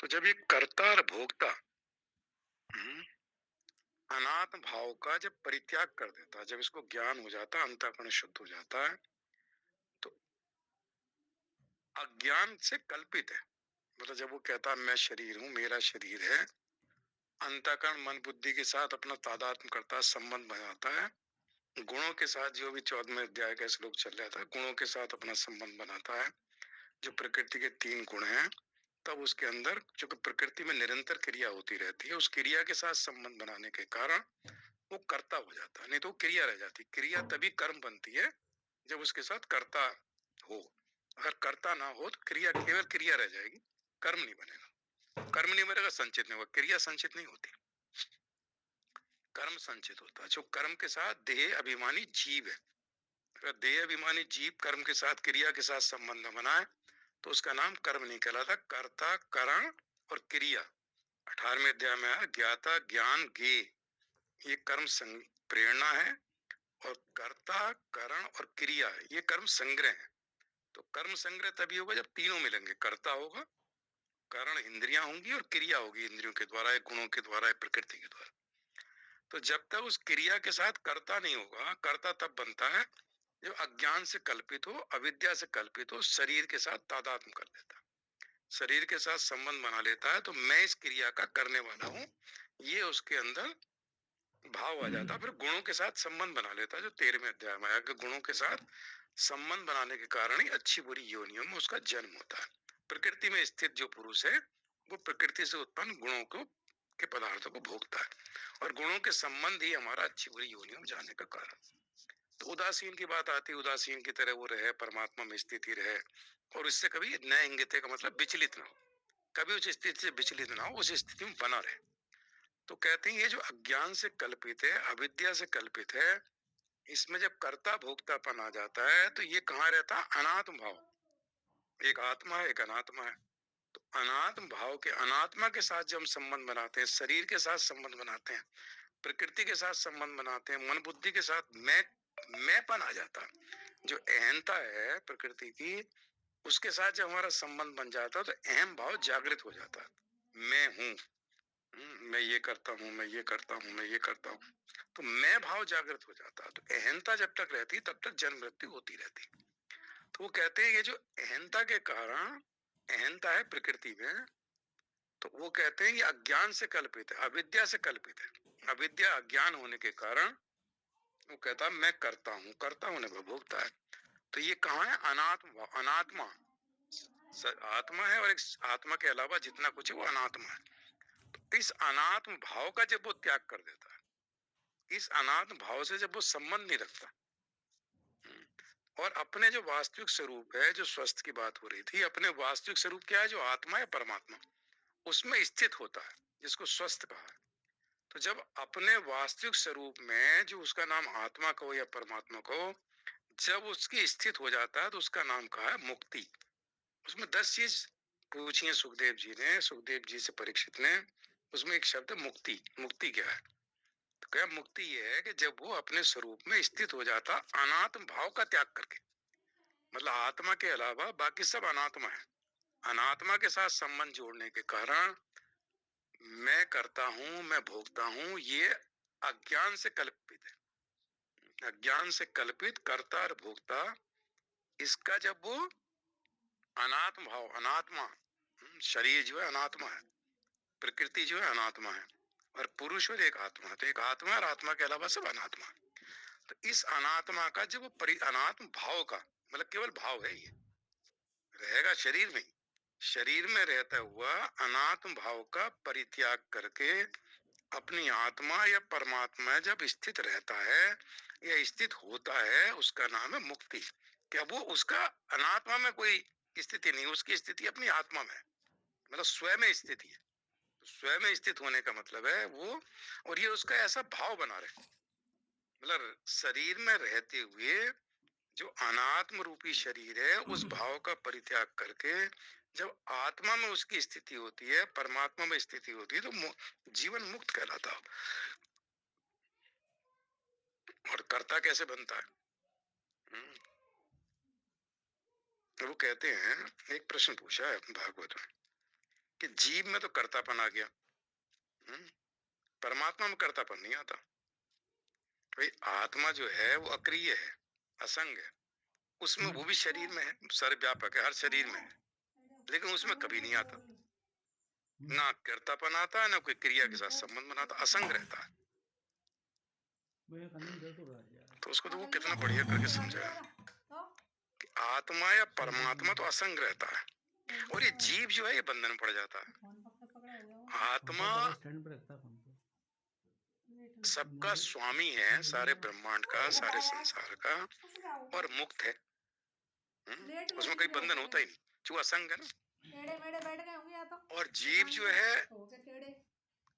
तो जब ये कर्ता और भोक्ता हम्म, अनात्म भाव का जब परित्याग कर देता है, जब इसको ज्ञान हो जाता है, अंतःकरण शुद्ध हो जाता है, तो अज्ञान से कल्पित है। मतलब जब वो कहता है मैं शरीर हूं, मेरा शरीर है, अंतःकरण मन बुद्धि के साथ अपना तादात्म्य करता है, संबंध बनाता है, गुणों के साथ, जो भी 14वें अध्याय का श्लोक चल रहा था, गुणों के साथ अपना संबंध बनाता है, जो प्रकृति के 3 गुण हैं। तब उसके अंदर जो कि प्रकृति में निरंतर क्रिया होती रहती है, उस क्रिया के साथ संबंध बनाने के कारण वो कर्ता हो जाता है, नहीं तो वो क्रिया रह जाती। क्रिया तभी कर्म बनती है जब उसके साथ कर्ता हो। अगर कर्ता ना हो तो क्रिया केवल क्रिया रह जाएगी, कर्म नहीं बनेगा। कर्म नहीं बनेगा, संचित नहीं होगा। क्रिया संचित नहीं होती, कर्म संचित होता है। जो कर्म के साथ देह अभिमानी जीव है, अगर देह अभिमानी जीव कर्म के साथ, क्रिया के साथ संबंध बनाए तो उसका नाम कर्म नहीं कहलाता। कर्ता, करण और क्रिया 18वें अध्याय में है, ज्ञाता, ज्ञान, ज्ञेय, ये कर्म प्रेरणा है। और कर्ता, करण और क्रिया ये कर्म संग्रह है। तो कर्म संग्रह तभी होगा जब तीनों मिलेंगे। कर्ता होगा, करण इंद्रियां होंगी, और क्रिया होगी इंद्रियों के द्वारा, गुणों के द्वारा, प्रकृति के द्वारा। तो जब तक उस क्रिया के साथ कर्ता नहीं होगा, कर्ता तब बनता है जो अज्ञान से कल्पित हो, अविद्या से कल्पित हो, शरीर के साथ तादात्म्य कर लेता है, शरीर के साथ संबंध बना लेता है। तो मैं इस क्रिया का करने वाला हूं, ये उसके अंदर भाव आ जाता है। फिर गुणों के साथ संबंध बना लेता है, जो 13वें अध्याय में आया कि गुणों के साथ संबंध बनाने के कारण ही अच्छी बुरी योनियों में उसका जन्म होता है। प्रकृति में स्थित जो पुरुष है वो प्रकृति से उत्पन्न गुणों को के पदार्थों को भोगता है, और गुणों के संबंध ही हमारा अच्छी बुरी योनियों में जाने का कारण। तो उदासीन की बात आती है, उदासीन की तरह वो रहे, परमात्मा में स्थिति रहे, और इससे कभी न इंगित का मतलब विचलित ना हो, कभी उस स्थिति से विचलित ना हो, उस स्थिति में बना रहे। तो कहते हैं ये जो अज्ञान से कल्पित है, अविद्या से कल्पित है, इसमें जब कर्ता भोक्तापन आ जाता है तो ये कहाँ रहता है? अनात्म भाव। एक आत्मा है, एक अनात्मा है। तो अनात्म भाव के, अनात्मा के साथ जब हम संबंध बनाते हैं, शरीर के साथ संबंध बनाते हैं, प्रकृति के साथ संबंध बनाते हैं, मन बुद्धि के साथ मैंपन आ जाता है। जो अहंता है प्रकृति की, उसके साथ जब हमारा संबंध बन जाता है तो अहम भाव जागृत हो जाता है। मैं हूँ, मैं ये करता हूँ, मैं ये करता हूँ, मैं ये करता हूँ। तो मैं भाव जागृत हो जाता है। तो अहंता जब तक रहती तब तक जन्म मृत्यु होती रहती। तो वो कहते हैं ये जो अहंता के कारण, अहंता है प्रकृति में, तो वो कहते हैं ये अज्ञान से कल्पित है, अविद्या से कल्पित है। अविद्या अज्ञान होने के कारण वो कहता है मैं करता हूँ, करता होने पर भोगता है। तो ये कहाँ है? अनात्मा। अनात्मा आत्मा है, और एक आत्मा के अलावा जितना कुछ है वो अनात्मा है। तो इस अनात्म भाव का जब वो त्याग कर देता है, इस अनात्म भाव से जब वो संबंध नहीं रखता, और अपने जो वास्तविक स्वरूप है, जो स्वस्थ की बात हो रही थी, अपने वास्तविक स्वरूप क्या है? जो आत्मा है, परमात्मा, उसमें स्थित होता है, जिसको स्वस्थ कहा है। तो जब अपने वास्तविक स्वरूप में, जो उसका नाम आत्मा को या परमात्मा को, जब उसकी स्थित हो जाता है तो उसका नाम कहा है मुक्ति। उसमें 10 चीज पूछी है सुखदेव जी ने, सुखदेव जी से परीक्षित ने। उसमें एक शब्द मुक्ति। मुक्ति क्या है? तो क्या मुक्ति ये है कि जब वो अपने स्वरूप में स्थित हो जाता, अनात्म भाव का त्याग करके। मतलब आत्मा के अलावा बाकी सब अनात्मा है। अनात्मा के साथ संबंध जोड़ने के कारण मैं करता हूं, मैं भोगता हूं, ये अज्ञान से कल्पित है। अज्ञान से कल्पित कर्ता और भोक्ता, इसका जब वो अनात्म भाव, अनात्मा, शरीर जो है अनात्मा है, प्रकृति जो है अनात्मा है, और पुरुष और एक आत्मा है। तो एक आत्मा और आत्मा के अलावा सब अनात्मा है। तो इस अनात्मा का जब वो अनात्म भाव का, मतलब केवल भाव है, ये रहेगा शरीर में, शरीर में रहता हुआ अनात्म भाव का परित्याग करके अपनी आत्मा या परमात्मा जब स्थित रहता है या स्थित होता है, उसका नाम है मुक्ति। क्या वो उसका अनात्मा में कोई स्थिति नहीं, उसकी स्थिति अपनी आत्मा में, मतलब स्वयं में स्थिति है। तो स्वयं में स्थित होने का मतलब है वो, और ये उसका ऐसा भाव बना रहे, मतलब शरीर में रहते हुए जो अनात्म रूपी शरीर है, उस भाव का परित्याग करके जब आत्मा में उसकी स्थिति होती है, परमात्मा में स्थिति होती है, तो जीवन मुक्त कहलाता। और कर्ता कैसे बनता है? तो वो कहते हैं, एक प्रश्न पूछा है भागवत में कि जीव में तो कर्तापन आ गया, परमात्मा में कर्तापन नहीं आता। भाई आत्मा जो है वो अक्रिय है, असंग है, उसमें वो भी शरीर में है, सर्वव्यापक है, हर शरीर में है, लेकिन उसमें कभी नहीं आता, ना कर्तापन आता है, ना कोई क्रिया के साथ संबंध बनाता, असंग रहता है। तो उसको तो वो कितना बढ़िया करके समझाया कि आत्मा या परमात्मा तो असंग रहता है, और ये जीव जो है ये बंधन में पड़ जाता है। आत्मा सबका स्वामी है, सारे ब्रह्मांड का, सारे संसार का, और मुक्त है। उसमें कोई बंधन होता ही नहीं, जो असंग है ना। और जीव जो है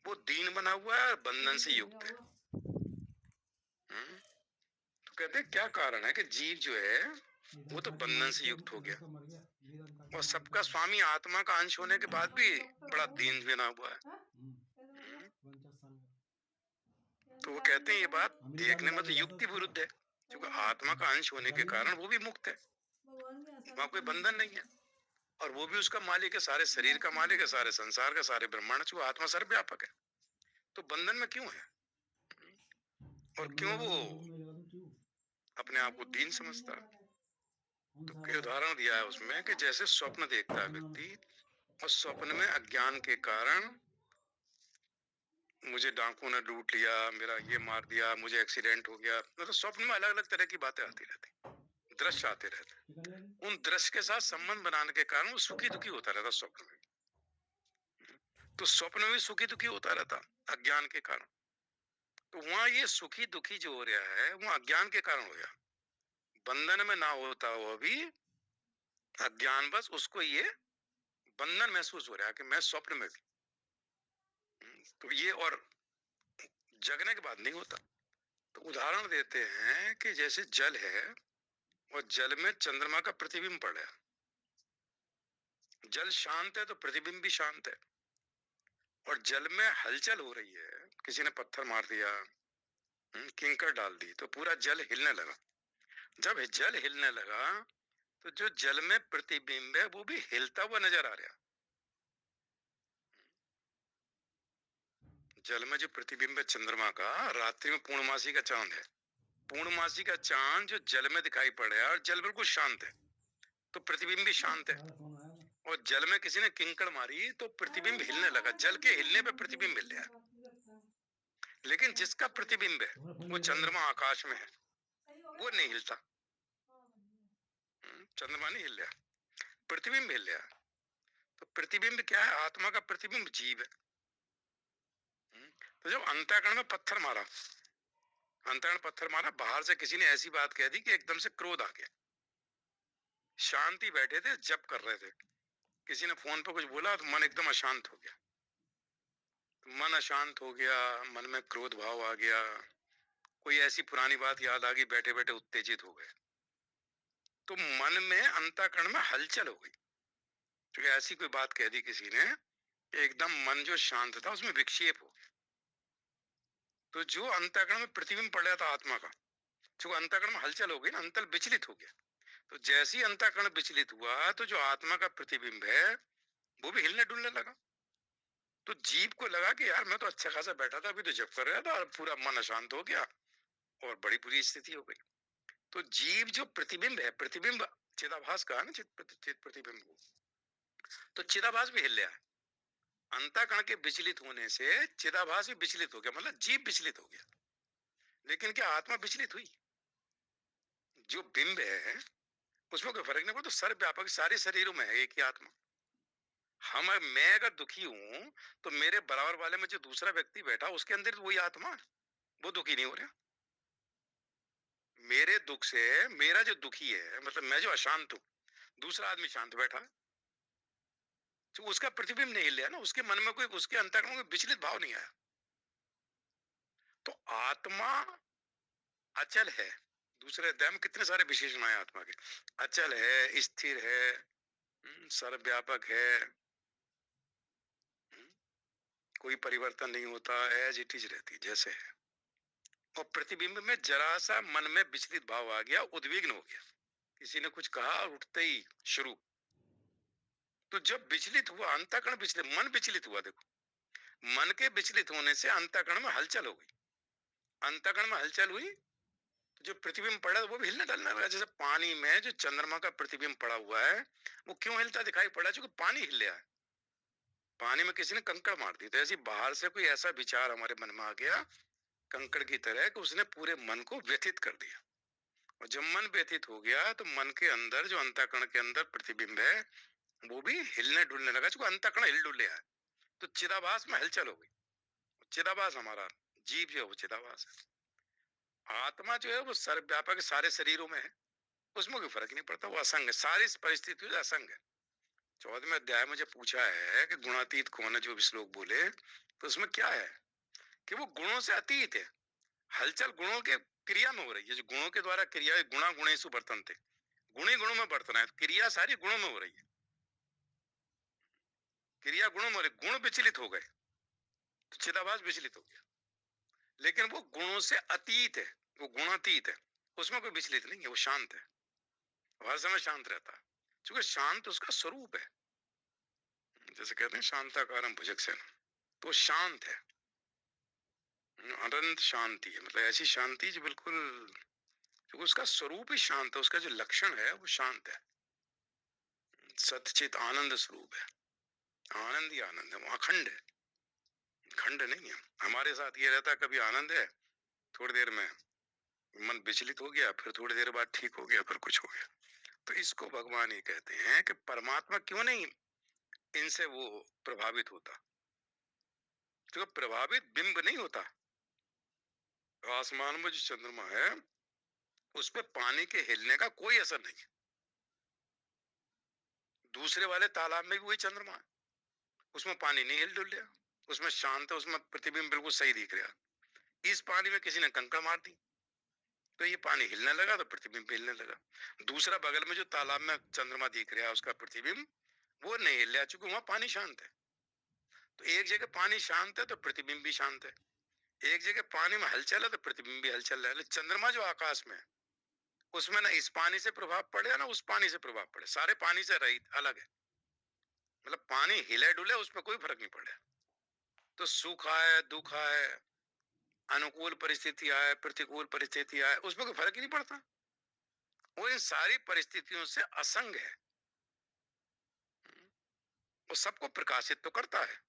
वो दीन बना हुआ है, बंधन से युक्त है। तो कहते हैं क्या कारण है कि जीव जो है वो तो बंधन से युक्त हो गया, और सबका स्वामी आत्मा का अंश होने के बाद भी बड़ा दीन बना हुआ है। तो वो कहते हैं ये बात देखने में तो युक्ति विरुद्ध है, क्योंकि आत्मा का अंश होने के कारण वो भी मुक्त है, वहां कोई बंधन नहीं है, और वो भी उसका मालिक है, सारे शरीर का मालिक है, सारे संसार का, सारे ब्रह्मांड का, आत्मा सर्वव्यापक है। तो बंधन में क्यों है, और क्यों वो अपने आप को दीन समझता है? तो कई उदाहरण दिया है उसमें कि जैसे स्वप्न देखता है व्यक्ति, और स्वप्न में अज्ञान के कारण मुझे डाकुओं ने लूट लिया, मेरा ये मार दिया, मुझे एक्सीडेंट हो गया, मतलब स्वप्न में अलग अलग तरह की बातें आती रहती, दृश्य आते रहते, उन दृश्य के साथ संबंध बनाने के कारण वो सुखी दुखी होता रहता स्वप्न में। तो स्वप्न में सुखी दुखी होता रहता अज्ञान के कारण। तो वहां ये सुखी दुखी जो हो रहा है वो अज्ञान के कारण हो गया, बंधन में ना होता वो भी अज्ञान, बस उसको ये बंधन महसूस हो रहा है कि मैं स्वप्न में भी। तो ये और जगने के बाद नहीं होता। तो उदाहरण देते हैं कि जैसे जल है, और जल में चंद्रमा का प्रतिबिंब पड़ रहा है, जल शांत है तो प्रतिबिंब भी शांत है, और जल में हलचल हो रही है, किसी ने पत्थर मार दिया, कींकर डाल दी, तो पूरा जल हिलने लगा। जब जल हिलने लगा तो जो जल में प्रतिबिंब है वो भी हिलता हुआ नजर आ रहा। जल में जो प्रतिबिंब है चंद्रमा का, रात्रि में पूर्णमासी का चांद है, पूर्णमासी का चांद जो जल में दिखाई पड़ रहा है, और जल बिल्कुल शांत है, तो प्रतिबिंब भी शांत है। और जल में किसी ने किंकड़ मारी तो प्रतिबिंब हिलने लगा, जल के हिलने पे प्रतिबिंब हिल रहा है। लेकिन जिसका प्रतिबिंब है वो चंद्रमा आकाश में है, वो नहीं हिलता, चंद्रमा नहीं हिल रहा, प्रतिबिंब हिल रहा। तो प्रतिबिंब क्या है, आत्मा का प्रतिबिंब जीव है। तो जब अंतःकरण में पत्थर मारा, अंतःकरण पत्थर मारा, बाहर से किसी ने ऐसी बात कह दी कि एकदम से क्रोध आ गया, शांति बैठे थे जप कर रहे थे, किसी ने फोन पर कुछ बोला तो मन एकदम अशांत हो गया, मन अशांत हो गया, मन में क्रोध भाव आ गया, कोई ऐसी पुरानी बात याद आ गई, बैठे बैठे उत्तेजित हो गए, तो मन में अंतःकरण में हलचल हो गई, क्योंकि ऐसी कोई बात कह दी किसी ने, एकदम मन जो शांत था उसमें विक्षेप हो गया। तो जो अंतःकरण में प्रतिबिंब पड़ रहा था आत्मा का, जो अंतःकरण में हलचल हो गई ना, अंतल विचलित हो गया, तो जैसे ही अंतःकरण विचलित हुआ तो जो आत्मा का प्रतिबिंब है वो भी हिलने डुलने लगा। तो जीव को लगा कि यार मैं तो अच्छा खासा बैठा था, अभी तो जप कर रहा था, और पूरा मन अशांत हो गया और बड़ी बुरी स्थिति हो गई। तो जीव जो प्रतिबिंब है, प्रतिबिंब चिदाभास का है ना, चित प्रतिबिंब को, तो चिदाभास भी हिल रहा है, अंतःकरण के विचलित होने से चिदाभास भी विचलित हो गया, मतलब जीव विचलित हो गया। लेकिन क्या आत्मा विचलित हुई? जो बिंब है उसमें कोई फर्क नहीं पड़ता, तो सर्वव्यापक सारे शरीरों में है एक ही आत्मा। मैं अगर दुखी हूं तो मेरे बराबर वाले में जो दूसरा व्यक्ति बैठा उसके अंदर तो वही आत्मा है, वो दुखी नहीं हो रहा। मेरे दुख से मेरा जो दुखी है, मतलब मैं जो अशांत हूं, दूसरा आदमी शांत बैठा है, तो उसका प्रतिबिंब नहीं हिल रहा ना, उसके मन में कोई, उसके अंतःकरण में विचलित भाव नहीं आया। तो आत्मा अचल है। दूसरे अध्याय में कितने सारे विशेषण आए आत्मा के, अचल है, स्थिर है, सर्वव्यापक है, कोई परिवर्तन नहीं होता, एज इट इज रहती जैसे है। और प्रतिबिंब में जरा सा मन में विचलित भाव आ गया, उद्विग्न हो गया, किसी ने कुछ कहा और उठते ही शुरू, तो जब विचलित हुआ, अंतःकरण विचलित, मन विचलित हुआ, देखो मन के विचलित होने से अंतःकरण में हलचल हो गई। अंतःकरण में हलचल हुई तो जो प्रतिबिंब पड़ा वो भी हिलने डलने लगा। जैसे पानी में जो चंद्रमा का प्रतिबिंब पड़ा हुआ है वो क्यों हिलता दिखाई पड़ा, क्योंकि पानी हिल रहा है। पानी में किसी ने कंकड़ मार दी, तो ऐसी बाहर से कोई ऐसा विचार हमारे मन में आ गया कंकड़ की तरह कि उसने पूरे मन को व्यथित कर दिया। और जब मन व्यथित हो गया तो मन के अंदर जो अंतःकरण के अंदर प्रतिबिंब है वो भी हिलने डुलने लगा, क्योंकि अंतःकरण हिल डुल रहा है। तो चिदाभास में हलचल हो गई। चिदाभास हमारा जीव जो है वो चिदाभास है। आत्मा जो है वो सर्वव्यापक सारे शरीरों में है, उसमें कोई फर्क नहीं पड़ता, वो असंग है, सारी परिस्थितियों से असंग है। 14वें अध्याय में जब पूछा है कि गुणातीत कौन है, जो भी श्लोक बोले, तो उसमें क्या है कि वो गुणों से अतीत है। हलचल गुणों के क्रिया में हो रही है, जो गुणों के द्वारा क्रिया, गुणा गुणेषु वर्तन्ते, गुण ही गुणों में बर्तना है, क्रिया सारी गुणों में हो रही है। क्रिया गुणों में हो रही, गुण विचलित हो गए तो चिदाभास विचलित हो गया। लेकिन वो गुणों से अतीत है, वो गुणातीत है, उसमें कोई विचलित नहीं है, वो शांत है, हर समय शांत रहता है, क्योंकि शांत उसका स्वरूप है। जैसे कहते हैं शांताकारम भुजगसेन, तो शांत है, अनंत शांति है, मतलब ऐसी शांति जो बिल्कुल, जो उसका स्वरूप ही शांत है, उसका जो लक्षण है वो शांत है, सतचित आनंद स्वरूप है, आनंद ही आनंद है, वो अखंड है, खंड नहीं है। हमारे साथ ये रहता है, कभी आनंद है, थोड़ी देर में मन विचलित हो गया, फिर थोड़ी देर बाद ठीक हो गया, फिर कुछ हो गया। तो इसको भगवान ये कहते हैं कि परमात्मा क्यों नहीं इनसे वो प्रभावित होता, तो प्रभावित बिंब नहीं होता। आसमान में जो चंद्रमा है उस पे पानी के हिलने का कोई असर नहीं है। दूसरे वाले तालाब में भी वही चंद्रमा है, उसमें पानी नहीं हिल डुल रहा, उसमें शांत है, उसमें प्रतिबिंब बिल्कुल सही दिख रहा। इस पानी में किसी ने कंकड़ मार दी तो ये पानी हिलने लगा, तो प्रतिबिंब हिलने लगा। दूसरा बगल में जो तालाब में चंद्रमा दिख रहा है उसका प्रतिबिंब वो नहीं हिल रहा, चूंकि वहां पानी शांत है। तो एक जगह पानी शांत है तो प्रतिबिंब भी शांत है, एक जगह पानी में हलचल है तो प्रतिबिंब भी हलचल है। चंद्रमा जो आकाश में है उसमें ना इस पानी से प्रभाव पड़े ना उस पानी से प्रभाव पड़े, सारे पानी से रहित अलग है, मतलब पानी हिले डुले उसमें कोई फर्क नहीं पड़े। तो सुख आए दुख आए, अनुकूल परिस्थिति आए प्रतिकूल परिस्थिति आए, उसमें कोई फर्क ही नहीं पड़ता, वो इन सारी परिस्थितियों से असंग है। वो सबको प्रकाशित तो करता है,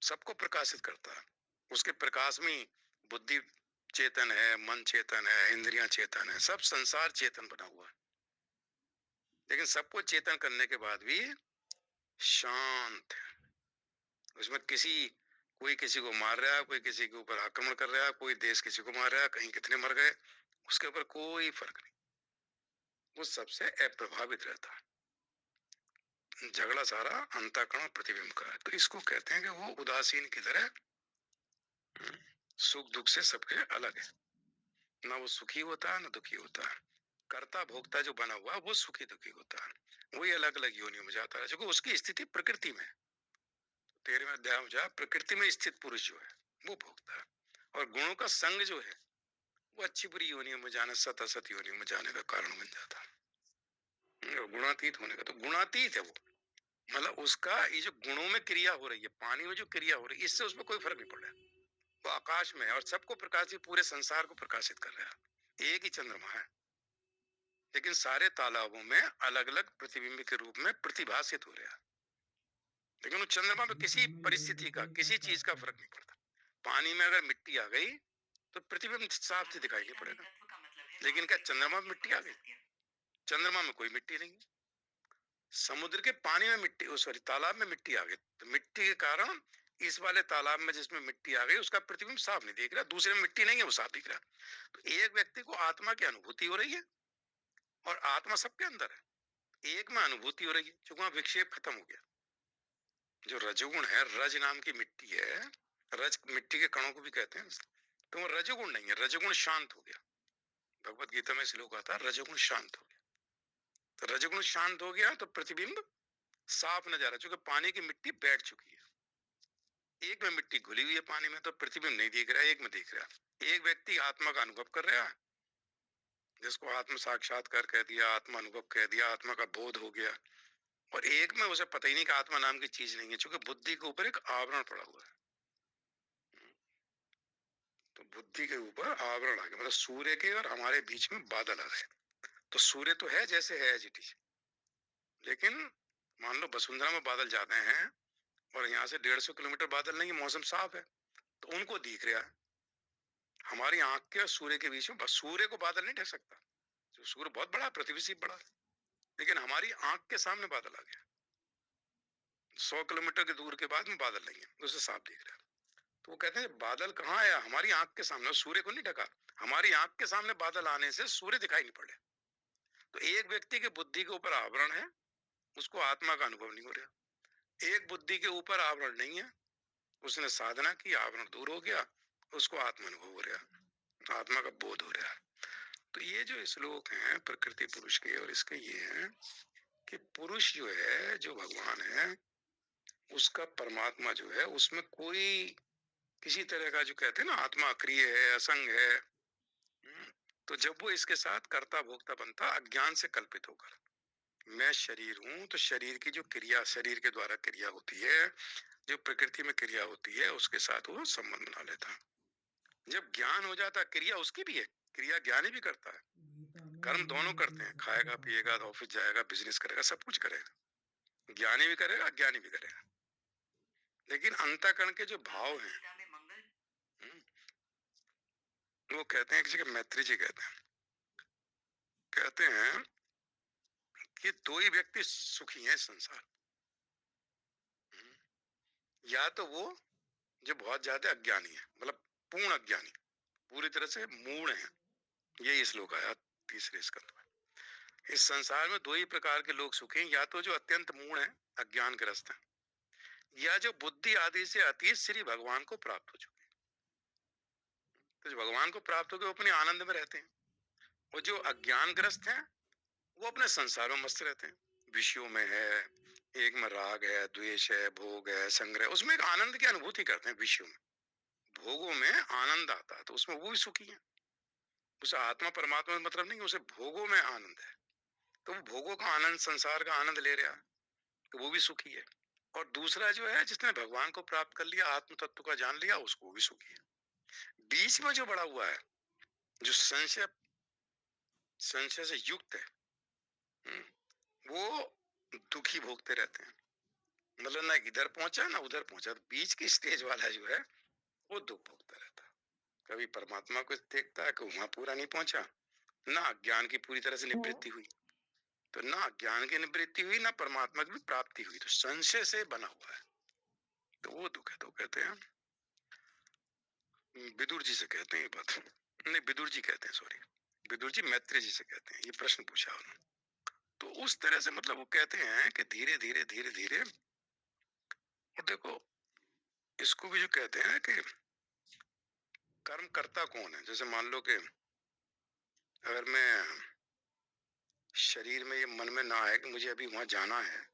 सबको प्रकाशित करता है, उसके प्रकाश में बुद्धि चेतन है, मन चेतन है, इंद्रियां चेतन है, सब संसार चेतन बना हुआ है। लेकिन सबको चेतन करने के बाद भी शांत है, उसमें कोई किसी को मार रहा है, कोई किसी के ऊपर आक्रमण कर रहा है, कोई देश किसी को मार रहा है, कहीं कितने मर गए, उसके ऊपर कोई फर्क नहीं, वो सबसे अप्रभावित रहता है। झगड़ा सारा अंतःकरण प्रतिबिंब का है। तो इसको कहते हैं कि वो उदासीन की तरह सुख दुख से सबके अलग है, ना वो सुखी होता है ना दुखी होता है। कर्ता भोक्ता जो बना हुआ वो सुखी दुखी होता है, वही अलग अलग योनियों में जाता है, क्योंकि उसकी स्थिति प्रकृति में। 13वें अध्याय में जा, प्रकृति में स्थित पुरुष जो है वो भोगता है, और गुणों का संग जो है वो अच्छी बुरी योनियों में जाने, सत असत योनियों में जाने का कारण बन जाता है। गुणातीत होने का, तो गुणातीत है वो, मतलब उसका ये जो गुणों में क्रिया हो रही है, पानी में जो क्रिया हो रही है, इससे उसमें कोई फर्क नहीं पड़ रहा है। वो आकाश में है और सबको प्रकाशित, पूरे संसार को प्रकाशित कर रहा है। एक ही चंद्रमा है लेकिन सारे तालाबों में अलग अलग प्रतिबिंब के रूप में प्रतिभासित हो रहा है। लेकिन उस चंद्रमा में किसी परिस्थिति का, किसी चीज का फर्क नहीं पड़ता। पानी में अगर मिट्टी आ गई तो प्रतिबिंब साफ से दिखाई नहीं पड़ेगा, लेकिन क्या चंद्रमा में मिट्टी आ गई? चंद्रमा में कोई मिट्टी नहीं है। समुद्र के पानी में मिट्टी, सॉरी तालाब में मिट्टी आ गई, तो मिट्टी के कारण इस वाले तालाब में जिसमें मिट्टी आ गई उसका प्रतिबिंब साफ नहीं दिख रहा, दूसरे में मिट्टी नहीं है वो साफ दिख रहा। तो एक व्यक्ति को आत्मा की अनुभूति हो रही है और आत्मा सबके अंदर है, एक में अनुभूति हो रही है, क्योंकि वहां विक्षेप खत्म हो गया। जो रजोगुण है, रज नाम की मिट्टी है, रज मिट्टी के कणों को भी कहते हैं, तो वो रजोगुण नहीं है, रजोगुण शांत हो गया। भगवत गीता में श्लोक आता है रजोगुण शांत हो गया। तो रजोगुण शांत हो गया तो प्रतिबिंब साफ नजर आ रहा, क्योंकि पानी की मिट्टी बैठ चुकी है। एक में मिट्टी घुली हुई है पानी में तो प्रतिबिंब नहीं दिख रहा है, एक में दिख रहा है। एक व्यक्ति आत्मा का अनुभव कर रहा है जिसको आत्म साक्षात्कार कह दिया, आत्मा अनुभव कह दिया, आत्मा का बोध हो गया, और एक में उसे पता ही नहीं कि आत्मा नाम की चीज नहीं है, क्योंकि बुद्धि के ऊपर एक आवरण पड़ा हुआ है। तो बुद्धि के ऊपर आवरण आ गया, मतलब सूर्य के और हमारे बीच में बादल आ गए। तो सूर्य तो है जैसे है एज इट इज, लेकिन मान लो वसुंधरा में बादल जाते हैं और यहाँ से 150 किलोमीटर बादल नहीं, मौसम साफ है, तो उनको दिख रहा है। हमारी आंख के और सूर्य के बीच में बस सूर्य को बादल नहीं ढक सकता, तो सूर्य बहुत बड़ा, पृथ्वी से बड़ा है, लेकिन हमारी आंख के सामने बादल आ गया। 100 किलोमीटर के दूर के बाद में बादल नहीं है, उसे साफ दिख रहा है। तो वो कहते हैं बादल कहाँ आया, हमारी आंख के सामने, सूर्य को नहीं ढका। हमारी आंख के सामने बादल आने से सूर्य दिखाई नहीं पड़े। तो एक व्यक्ति की बुद्धि के ऊपर आवरण है, उसको आत्मा का अनुभव नहीं हो रहा। एक बुद्धि के ऊपर आवरण नहीं है, उसने साधना की, आवरण दूर हो गया, उसको आत्मा अनुभव हो रहा, आत्मा का बोध हो रहा है। तो ये जो श्लोक हैं प्रकृति पुरुष के, और इसके ये है कि पुरुष जो है, जो भगवान है, उसका परमात्मा जो है, उसमें कोई किसी तरह का, जो कहते हैं ना आत्मा अक्रिय है, असंग है। तो जब वो इसके साथ कर्ता भोक्ता बनता अज्ञान से कल्पित होकर, मैं शरीर हूं, तो शरीर की जो क्रिया, शरीर के द्वारा क्रिया होती है, जो प्रकृति में क्रिया होती है, उसके साथ वो संबंध बना लेता। जब ज्ञान हो जाता, क्रिया उसकी भी है, क्रिया ज्ञानी भी करता है, कर्म दोनों करते हैं, खाएगा पिएगा, ऑफिस जाएगा, बिजनेस करेगा, सब कुछ करेगा, ज्ञानी भी करेगा अज्ञानी भी करेगा। लेकिन अंतःकरण के जो भाव हैं, वो कहते हैं, किसी के मैत्री जी कहते हैं कि दो ही व्यक्ति सुखी हैं संसार। या तो वो जो बहुत ज्यादा अज्ञानी है, मतलब पूर्ण अज्ञानी, पूरी तरह से मूढ़ है, यही श्लोक आया तीसरे स्कंद में। इस संसार में दो ही प्रकार के लोग सुखी हैं, या तो जो अत्यंत मूढ़ है, अज्ञान ग्रस्त है, या जो बुद्धि आदि से अतीत श्री भगवान को प्राप्त हो चुके हैं। तो जो भगवान को प्राप्त हो गए, वो अपने आनंद में रहते हैं, और जो अज्ञान ग्रस्त है, वो अपने संसार में मस्त रहते हैं, विषयों में है, एक में राग है, द्वेष है, भोग है, संग्रह, उसमें एक आनंद की अनुभूति करते हैं, विषयों में भोगों में आनंद आता है, तो उसमें वो भी सुखी है। उसे आत्मा परमात्मा में मतलब नहीं, उसे भोगों में आनंद है, तो वो भोगों का आनंद, संसार का आनंद ले रहा है, तो वो भी सुखी है। और दूसरा जो है, जिसने भगवान को प्राप्त कर लिया, आत्म तत्व का जान लिया, उसको भी सुखी है। बीच में जो बड़ा हुआ है, जो संशय संशय से युक्त है, वो दुखी भोगते रहते हैं, मतलब ना इधर पहुंचा ना उधर पहुंचा, तो बीच की स्टेज वाला जो है, वो दुख भोगता रहता है। कभी परमात्मा को देखता है कि वहां पूरा नहीं पहुंचा, ना ज्ञान की पूरी तरह से निवृत्ति हुई, तो ना ज्ञान की निवृत्ति हुई, ना परमात्मा की प्राप्ति हुई, तो संशय से बना हुआ है, तो वो दुख है। तो कहते हैं, विदुर जी से कहते हैं ये बात, नहीं विदुर जी कहते हैं, सॉरी, विदुर जी मैत्री जी से कहते हैं, ये प्रश्न पूछा उन्होंने। तो उस तरह से मतलब वो कहते हैं कि धीरे धीरे धीरे धीरे, और देखो इसको भी जो कहते हैं कि कर्म करता कौन है। जैसे मान लो कि अगर मैं शरीर में, ये मन में ना आए कि मुझे अभी वहां जाना है,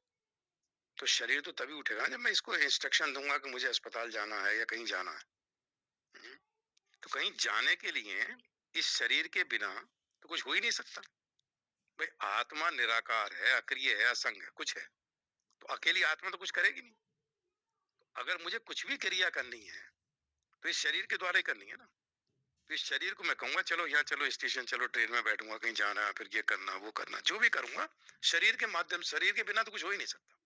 तो शरीर तो तभी उठेगा जब मैं इसको इंस्ट्रक्शन दूंगा कि मुझे अस्पताल जाना है या कहीं जाना है। तो कहीं जाने के लिए इस शरीर के बिना तो कुछ हो ही नहीं सकता। भाई आत्मा निराकार है, अक्रिय है, असंग है, कुछ है, तो अकेली आत्मा तो कुछ करेगी नहीं। अगर मुझे कुछ भी क्रिया करनी है, तो इस शरीर के द्वारा ही करनी है ना। तो इस शरीर को मैं कहूंगा चलो यहाँ चलो, स्टेशन चलो, ट्रेन में बैठूंगा, कहीं जाना है, फिर ये करना वो करना, जो भी करूंगा शरीर के माध्यम, शरीर के बिना तो कुछ हो ही नहीं सकता।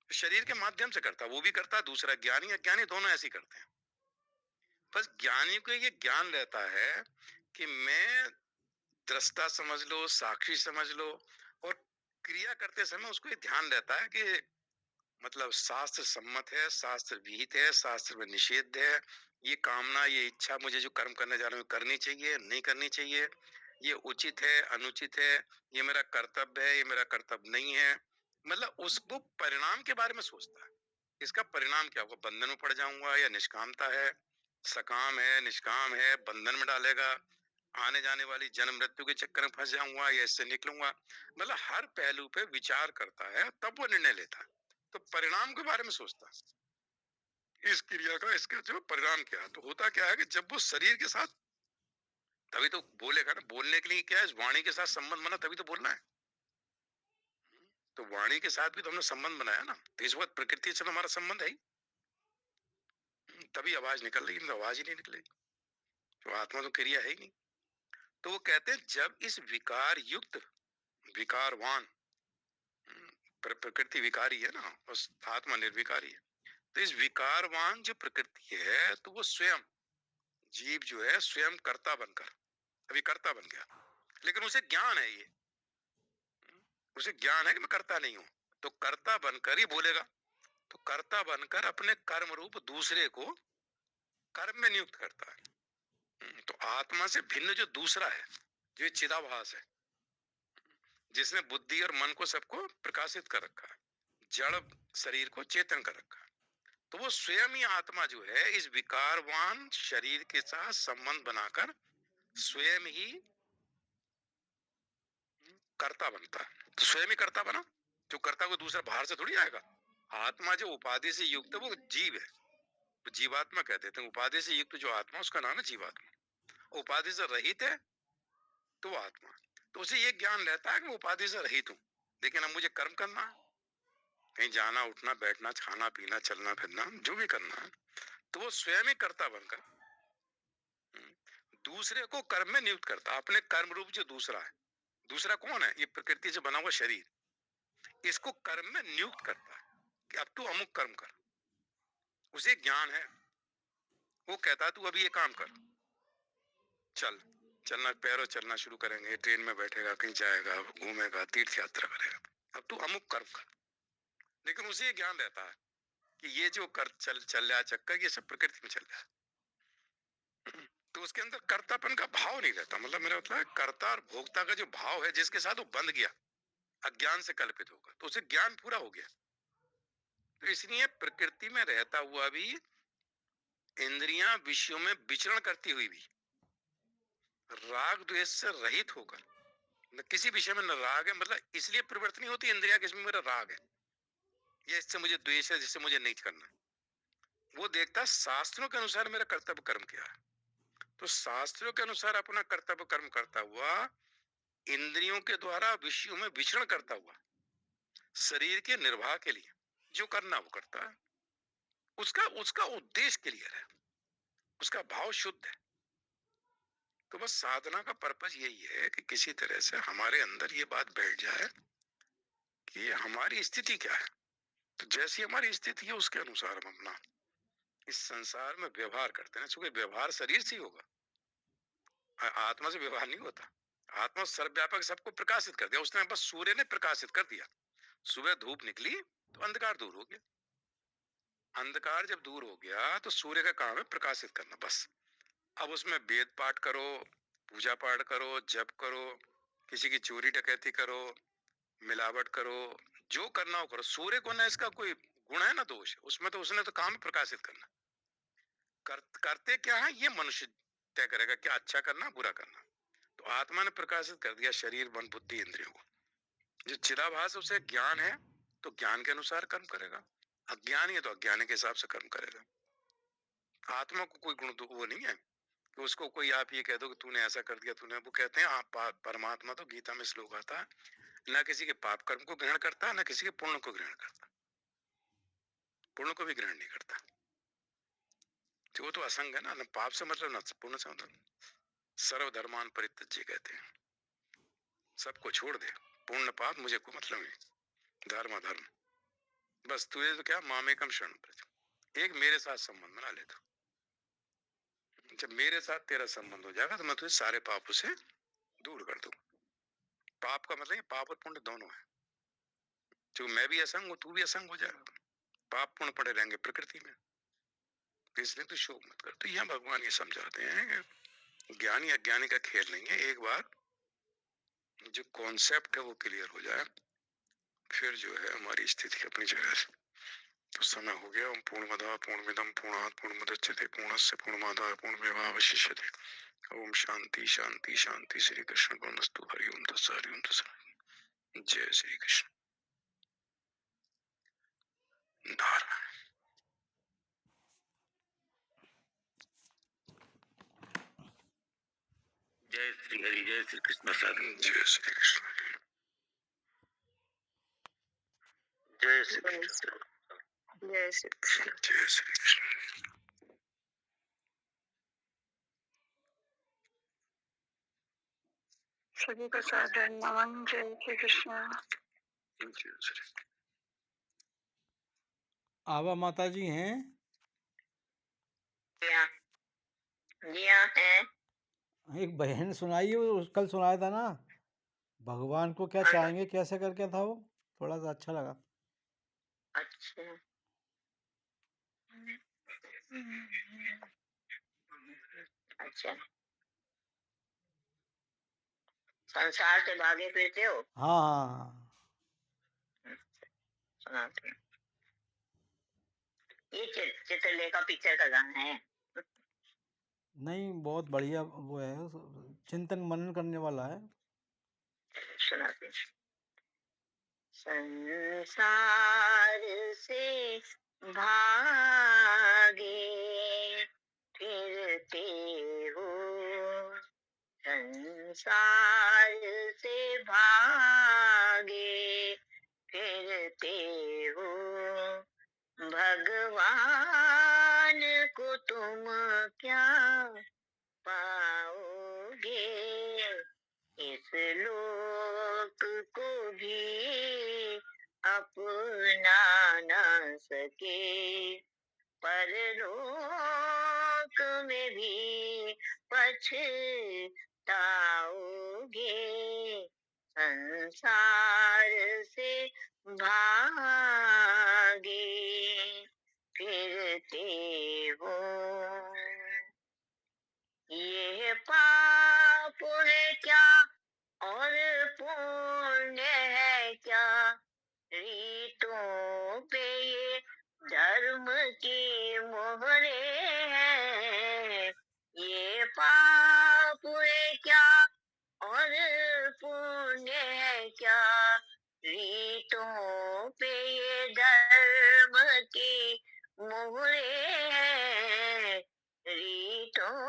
तो शरीर के माध्यम से करता, वो भी करता, दूसरा ज्ञानी अज्ञानी दोनों ऐसे ही करते हैं। बस ज्ञानी को ये ज्ञान रहता है कि मैं दृष्टा समझ लो, साक्षी समझ लो, और क्रिया करते समय उसको ये ध्यान रहता है कि मतलब शास्त्र सम्मत है, शास्त्र विहित है, शास्त्र में निषेध है, ये कामना, ये इच्छा मुझे जो कर्म करने जा रहा हूँ करनी चाहिए नहीं करनी चाहिए, ये उचित है अनुचित है, ये मेरा कर्तव्य है, ये मेरा कर्तव्य नहीं है, मतलब उसको परिणाम के बारे में सोचता है। इसका परिणाम क्या होगा, बंधन में पड़ जाऊंगा या निष्कामता है, सकाम है निष्काम है, बंधन में डालेगा, आने जाने वाली जन्म मृत्यु के चक्कर में फंस जाऊंगा या इससे निकलूंगा, मतलब हर पहलू पे विचार करता है, तब वो निर्णय लेता है। तो परिणाम के बारे में सोचता है, इस क्रिया का इसका जो परिणाम क्या है। तो होता क्या है कि जब वो शरीर के साथ तभी तो बोलेगा ना, बोलने के लिए क्या है, वाणी के साथ संबंध बना तभी तो बोलना है। तो वाणी के साथ भी तो हमने संबंध बनाया ना, तो इस वक्त प्रकृति से तो हमारा संबंध है ही, तभी आवाज निकल रही है, तो आवाज ही नहीं निकलेगी, तो आत्मा तो क्रिया है ही नहीं। तो वो कहते हैं जब इस विकार युक्त, विकारवान, प्रकृति विकारी है ना, उस आत्मा निर्विकारी है, तो इस विकारवान जो प्रकृति है, तो वो स्वयं जीव जो है स्वयं कर्ता बनकर, अभी कर्ता बन गया, लेकिन उसे ज्ञान है ये, उसे ज्ञान है कि मैं करता नहीं हूं, तो कर्ता बनकर ही बोलेगा, तो कर्ता बनकर अपने कर्म रूप दूसरे को कर्म में नियुक्त करता है। तो आत्मा से भिन्न जो दूसरा है, जो चिदाभास है, जिसने बुद्धि और मन को सबको प्रकाशित कर रखा है, जड़ शरीर को चेतन कर रखा है, तो वो स्वयं ही आत्मा जो है इस विकारवान शरीर के साथ संबंध बनाकर स्वयं ही कर्ता बनता है। तो स्वयं ही कर्ता बना, जो कर्ता को दूसरा बाहर से थोड़ी आएगा। आत्मा जो उपाधि से युक्त है वो जीव है, तो जीवात्मा कहते थे। उपाधि से युक्त जो आत्मा, उसका नाम है जीवात्मा। उपाधि से रहित है तो वो आत्मा, तो उसे ये ज्ञान रहता है कि मैं उपाधि से रहित हूं, लेकिन अब मुझे कर्म करना है, कहीं जाना उठना बैठना खाना पीना चलना फिरना जो भी करना है, तो वो स्वयं ही कर्ता बनकर दूसरे को कर्म में नियुक्त करता, अपने कर्म रूप जो दूसरा है। दूसरा कौन है? ये प्रकृति से बना हुआ शरीर, इसको कर्म में नियुक्त करता है कि अब तू अमुक कर्म कर। उसे ज्ञान है, वो कहता है तू अभी ये काम कर, चल, चलना, पैरों चलना शुरू करेंगे, ट्रेन में बैठेगा, कहीं जाएगा, घूमेगा, तीर्थ यात्रा करेगा, अब तू अमुक कर्म कर। लेकिन उसे ये ज्ञान रहता है कि ये जो कर चल रहा चक्कर, ये सब प्रकृति में चल रहा है, तो उसके अंदर कर्तापन का भाव नहीं रहता। मतलब मेरा मतलब है कर्ता और भोक्ता का जो भाव है, जिसके साथ वो बंध गया अज्ञान से कल्पित होकर, तो उसे ज्ञान पूरा हो गया। तो इसलिए प्रकृति में रहता हुआ भी, इंद्रियां विषयों में विचरण करती हुई भी, राग द्वेष से रहित होकर, न किसी विषय में न राग है, मतलब इसलिए प्रवृत्ति नहीं होती इंद्रिया कि इसमें मेरा राग है या इससे मुझे द्वेष है, जिससे मुझे नहीं करना है। वो देखता शास्त्रों के अनुसार मेरा कर्तव्य कर्म क्या है, तो शास्त्रों के अनुसार अपना कर्तव्य कर्म करता हुआ, इंद्रियों के द्वारा विषयों में विचरण करता हुआ, शरीर के निर्वाह के लिए जो करना वो करता है, उसका उसका उद्देश्य क्लियर है, उसका भाव शुद्ध है। तो बस साधना का पर्पज यही है कि किसी तरह से हमारे अंदर ये बात बैठ जाए कि हमारी स्थिति क्या है, तो जैसी हमारी स्थिति है उसके अनुसार हम अपना इस संसार में व्यवहार करते हैं। चूंकि व्यवहार शरीर से ही होगा, आत्मा से व्यवहार नहीं होता। आत्मा सर्वव्यापक सबको प्रकाशित कर दिया उसने, बस सूर्य ने प्रकाशित कर दिया। सुबह धूप निकली तो अंधकार दूर हो गया, अंधकार जब दूर हो गया तो सूर्य का काम है प्रकाशित करना, बस। अब उसमें वेद पाठ करो, पूजा पाठ करो, जप करो, किसी की चोरी डकैती करो, मिलावट करो, जो करना हो करो, सूर्य को ना इसका कोई गुण है ना दोष, उसमें तो उसने तो काम प्रकाशित करना। करते क्या है ये मनुष्य तय करेगा, क्या अच्छा करना बुरा करना। तो आत्मा ने प्रकाशित कर दिया शरीर मन बुद्धि इंद्रियों को। जो चिदाभास उसे ज्ञान है, तो ज्ञान के अनुसार कर्म करेगा। अज्ञानी है तो अज्ञानी के हिसाब से कर्म करेगा। आत्मा को कोई गुण तो वो नहीं है कि उसको कोई आप ये कह दो कि तूने ऐसा कर दिया तूने, वो कहते हैं आप परमात्मा, तो गीता में श्लोक आता है, ना किसी के पाप कर्म को ग्रहण करता, ना किसी के पुण्य को ग्रहण करता, पुण्य को भी ग्रहण नहीं करता। तो वो तो असंग है ना पाप से मतलब ना पुण्य से मतलब। सर्वधर्मान परित्यज्य कहते हैं, सबको छोड़ दे, पुण्य पाप मुझे को मतलब नहीं, धर्म अधर्म, बस तुझे तो क्या मामेकम शरण प्रति, एक मेरे साथ संबंध बना ले तू। जब मेरे साथ तेरा संबंध हो जाएगा तो मैं तुझे सारे पापों से दूर कर दूंगा। पाप का मतलब पाप और पुण्य दोनों है, जो मैं भी असंग हूं तू भी असंग हो जाएगा, पाप पुण्य पड़े रहेंगे प्रकृति में, तो इसलिए तू शोक मत कर। तो यहाँ भगवान ये समझाते हैं कि ज्ञानी अज्ञानी का खेल नहीं है, एक बार जो कॉन्सेप्ट है वो क्लियर हो जाए, फिर जो है हमारी स्थिति अपनी जगह से। तो समय हो गया। ओम पूर्णमदः पूर्णमिदं पूर्णात् पूर्णमुदच्यते पूर्णस्य पूर्णमादाय पूर्णमेवावशिष्यते। ओम शांति शांति शांति। श्री कृष्ण पूर्णस्तु। हरि ओम तत्सत्। हरि ओम तत्सत्। जय श्री कृष्ण। नारायण। जय श्री हरि, जय श्री कृष्ण साधु, जय श्री कृष्ण। जय श्री कृष्ण, जय श्री कृष्ण। जय श्री कृष्ण। सभी को सादर नमन। जय श्री कृष्ण। जय श्री। आवा माता जी हैं? जी हाँ है। एक बहन सुनाई, वो कल सुनाया था ना, भगवान को क्या चाहेंगे, कैसे करके था वो, थोड़ा सा अच्छा लगा। अच्छा, अच्छा, संसार से भागे फिरते हो? हाँ हाँ हाँ। सुनाते हैं। ये चित्रलेखा पिक्चर का गाना है। नहीं, बहुत बढ़िया वो है, चिंतन मनन करने वाला है। सुनाते हैं। संसार से भागे फिरते हो, संसार से भागे फिरते हो, भगवान को तुम क्या पाओगे, इस लोक को भी अपना न सके, परलोक में भी पछताओगे, संसार से भागे फिरते हो। ये पाप है क्या और पुण्य है क्या, रीतों पे ये धर्म की मोहरे हैं। ये पाप है क्या और पुण्य है क्या, रीतों पे ये धर्म की मोहरे हैं, रीतों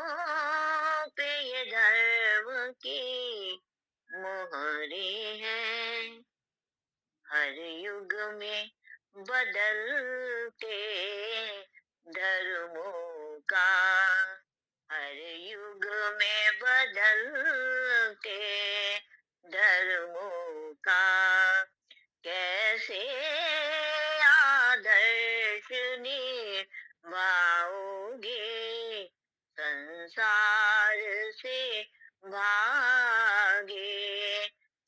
पे ये धर्म की मोहरे हैं। हर युग में बदलते धर्मों का, हर युग में बदलते धर्मों का, कैसे आदर्श निभाओगे, संसार से भागे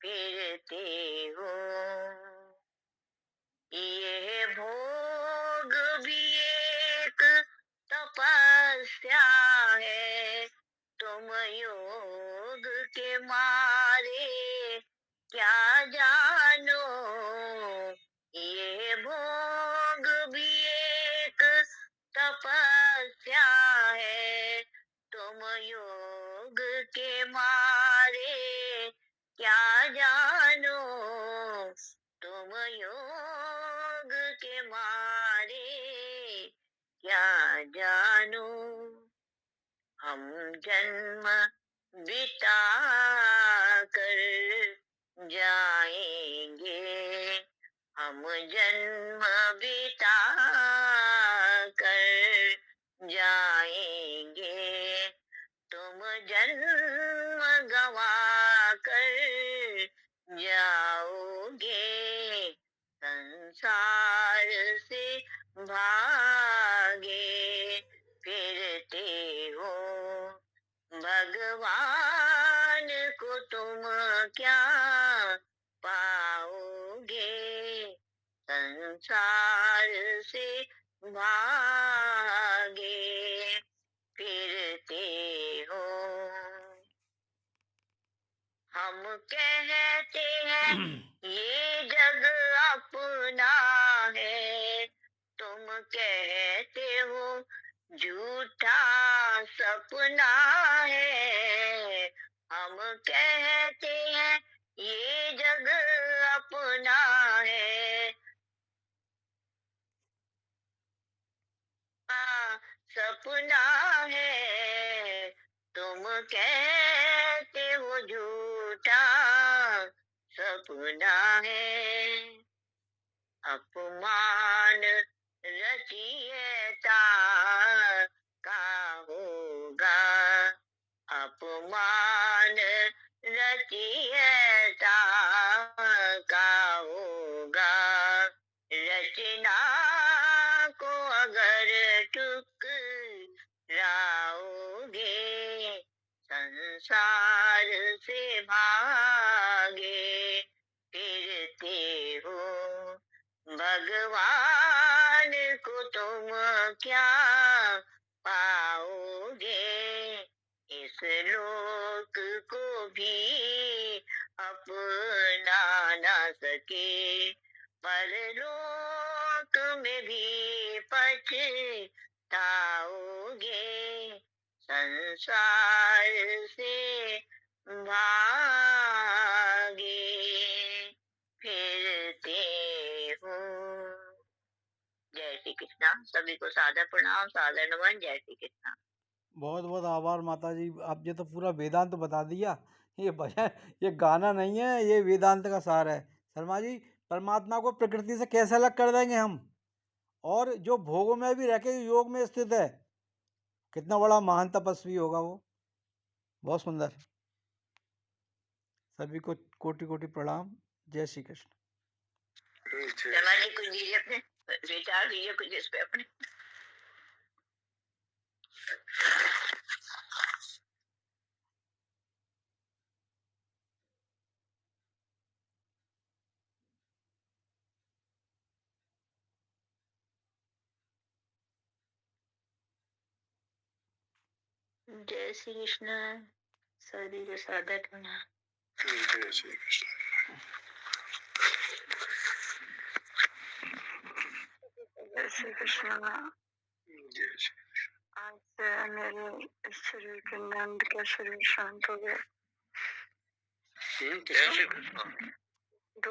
फिरते हो। ये भोग भी एक तपस्या है, तुम योग के मारे क्या जानो, ये भोग भी एक तपस्या है, तुम योग के मारे क्या जानो, तुम योग के मारे क्या जानो। हम जन्म बिता कर जाएंगे, हम जन्म बिता कर जाएंगे, तुम जन्म गवा कर जाओगे, संसार से भागे फिरते हो, भगवान को तुम क्या पाओगे, संसार से भागे फिरते हो। हम कहते हैं ये जग अपना है, तुम कहते हो झूठा सपना है। हम कहते हैं ये जग अपना है, सपना है, तुम कहते वो झूठा सपना है। अपमान रचिएता का होगा, अपमान रचिएता का होगा। रचना को अगर ठुकराओगे, संसार से भागे फिरते हो। भगवान को तुम क्या पाओगे, इस लोक को भी अपना ना सके, परलोक में भी पछताओगे। संसार से भागे फिरते हो। जय श्री कृष्णा। सभी को सादर प्रणाम, सादर नमन। जय श्री कृष्णा। बहुत बहुत आभार माता जी, आपने तो पूरा वेदांत बता दिया। ये भजन, ये गाना नहीं है, ये वेदांत का सार है। शर्मा जी, परमात्मा को प्रकृति से कैसे अलग कर देंगे हम, और जो भोगों में भी रह के योग में स्थित है, कितना बड़ा महान तपस्वी होगा वो। बहुत सुंदर। सभी को कोटि कोटि प्रणाम। जय श्री कृष्ण। शर्मा जी कुछ दीजिए, अपने विचार दीजिए कुछ इस पे अपने। जय श्री कृष्ण। सभी को सादर प्रणाम। जय श्री कृष्ण। जय श्री कृष्ण। जय श्री आज से मेरे इस शरीर के नंद का शरीर शांत हो गया। कृष्ण। जय श्री कृष्ण।